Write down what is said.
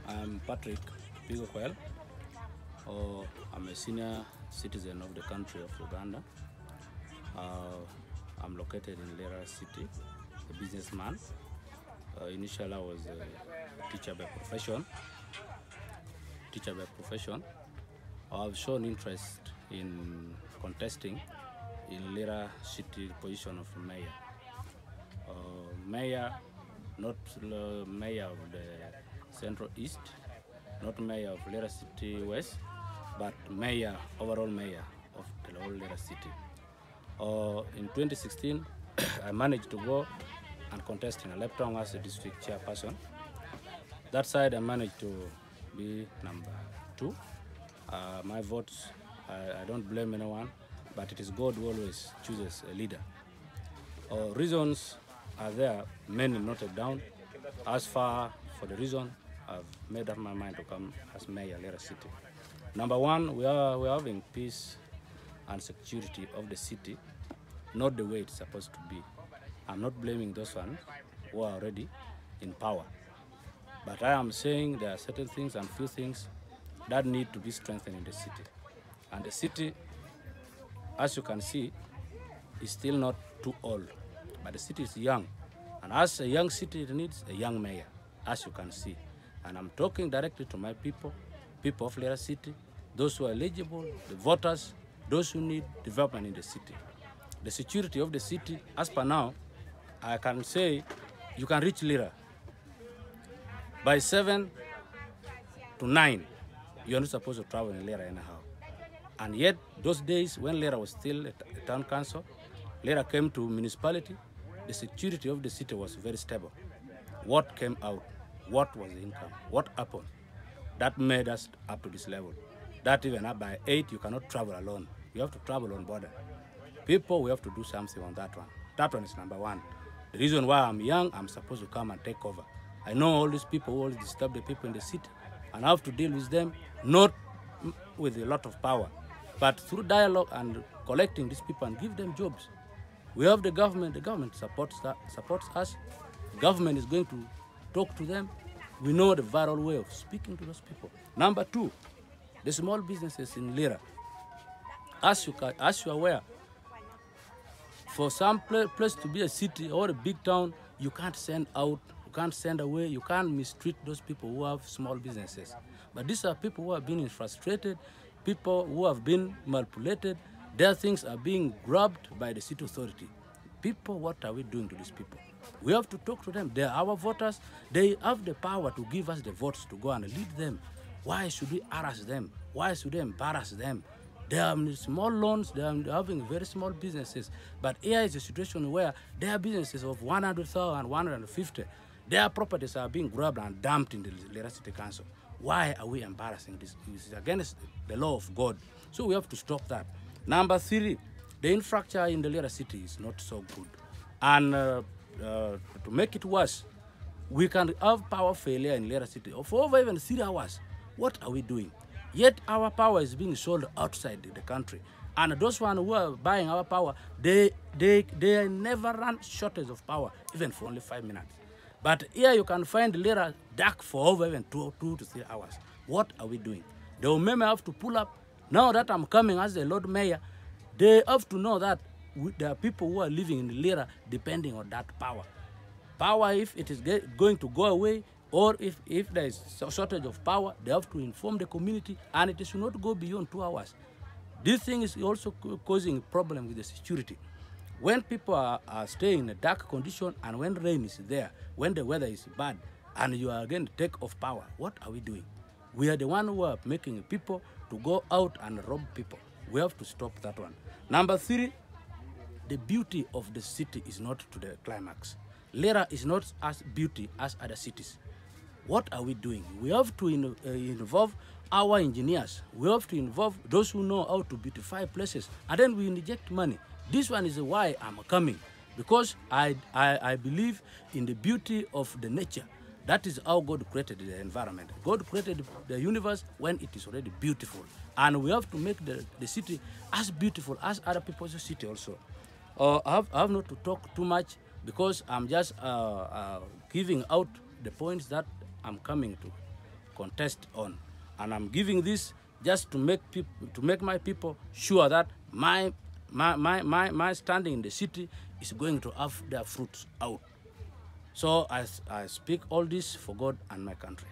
I'm Opige Okwel. I'm a senior citizen of the country of Uganda. I'm located in Lira City, a businessman. Initially, I was a teacher by profession. I've shown interest in contesting in Lira City position of mayor. Mayor, not mayor of the Central East, not mayor of Lira City West, but mayor, overall mayor of the whole Lira City. In 2016, I managed to go and contest in Leptong as a district chairperson. That side, I managed to be number 2. My votes, I don't blame anyone, but it is God who always chooses a leader. Reasons are there, many noted down. As far for the reason, I've made up my mind to come as mayor of Lira City. Number 1, we're having peace and security of the city, not the way it's supposed to be. I'm not blaming those ones who are already in power. But I am saying there are certain things and few things that need to be strengthened in the city. And the city, as you can see, is still not too old, but the city is young. And as a young city, it needs a young mayor, as you can see. And I'm talking directly to my people of Lira City, those who are eligible, the voters, those who need development in the city. The security of the city, as per now, I can say you can reach Lira. By 7 to 9, you're not supposed to travel in Lira anyhow. And yet, those days when Lira was still a town council, Lira came to municipality, the security of the city was very stable. What came out? What was the income? What happened? That made us up to this level. That even up by 8, you cannot travel alone. You have to travel on border. People, we have to do something on that one. That one is number 1. The reason why I'm young, I'm supposed to come and take over. I know all these people who always disturb the people in the city, and I have to deal with them, not with a lot of power, but through dialogue and collecting these people and give them jobs. We have the government supports us. The government is going to talk to them. We know the viral way of speaking to those people. Number 2, the small businesses in Lira. As you are aware, for some place to be a city or a big town, you can't send out, you can't send away, you can't mistreat those people who have small businesses. But these are people who have been frustrated, people who have been manipulated. Their things are being grabbed by the city authority. People, what are we doing to these people? We have to talk to them. They are our voters. They have the power to give us the votes to go and lead them. Why should we harass them? Why should we embarrass them? They are small loans, they are having very small businesses. But here is a situation where their businesses of 100,000, 150, their properties are being grabbed and dumped in the Lira City Council. Why are we embarrassing this? This is against the law of God. So we have to stop that. Number 3, the infrastructure in the Lira City is not so good. And to make it worse, we can have power failure in Lira City for over even 3 hours. What are we doing? Yet our power is being sold outside the country. And those ones who are buying our power, they never run shortage of power, even for only 5 minutes. But here you can find Lira dark for over even 2 to 3 hours. What are we doing? The Umeme have to pull up. Now that I'm coming as the Lord Mayor, they have to know that there are people who are living in Lira depending on that power. Power, if it is going to go away, or if there is a shortage of power, they have to inform the community, and it should not go beyond 2 hours. This thing is also causing a problem with the security. When people are staying in a dark condition, and when rain is there, when the weather is bad, and you are again to take off power, what are we doing? We are the one who are making people to go out and rob people. We have to stop that one. Number 3, the beauty of the city is not to the climax. Lira is not as beauty as other cities. What are we doing? We have to involve our engineers. We have to involve those who know how to beautify places. And then we inject money. This one is why I'm coming. Because I believe in the beauty of the nature. That is how God created the environment. God created the universe when it is already beautiful. And we have to make the city as beautiful as other people's city also. I have not to talk too much because I'm just giving out the points that I'm coming to contest on. And I'm giving this just to make my people sure that my standing in the city is going to have their fruits out. So I speak all this for God and my country.